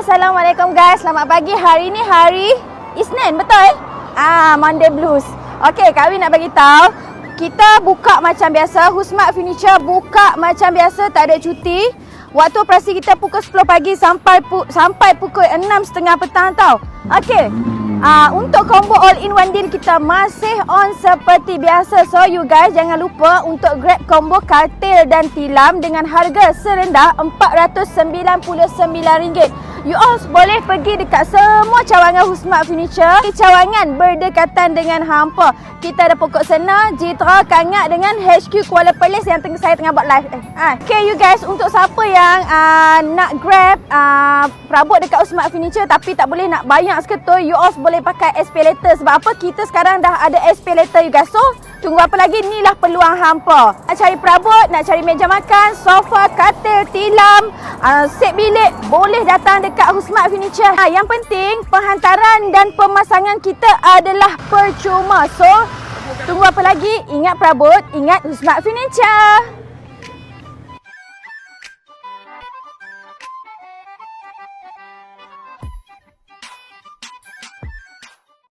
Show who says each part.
Speaker 1: Assalamualaikum guys. Selamat pagi. Hari ni hari Isnin, betul? Monday Blues. Okey, kami nak bagi tahu kita buka macam biasa. Husmat Furniture buka macam biasa, tak ada cuti. Waktu operasi kita pukul 10 pagi sampai pukul 6.30 petang tau. Okey. Untuk combo all in one deal kita masih on seperti biasa. So you guys jangan lupa untuk grab combo katil dan tilam dengan harga serendah RM499. You all boleh pergi dekat semua cawangan Husmat Furniture. Cawangan berdekatan dengan hampa. Kita ada Pokok Sena, Jitra, Kangat dengan HQ Kuala Perlis yang saya tengah buat live. Okay you guys, untuk siapa yang nak grab perabot dekat Husmat Furniture tapi tak boleh nak bayar seketul, you all boleh pakai SP Letter. Sebab apa? Kita sekarang dah ada SP Letter you guys. So tunggu apa lagi? Inilah peluang hampa. Nak cari perabot, nak cari meja makan, sofa, katil, tilam, set bilik, boleh datang dekat Husmat Furniture. Yang penting penghantaran dan pemasangan kita adalah percuma. So tunggu apa lagi? Ingat perabot, ingat Husmat Furniture.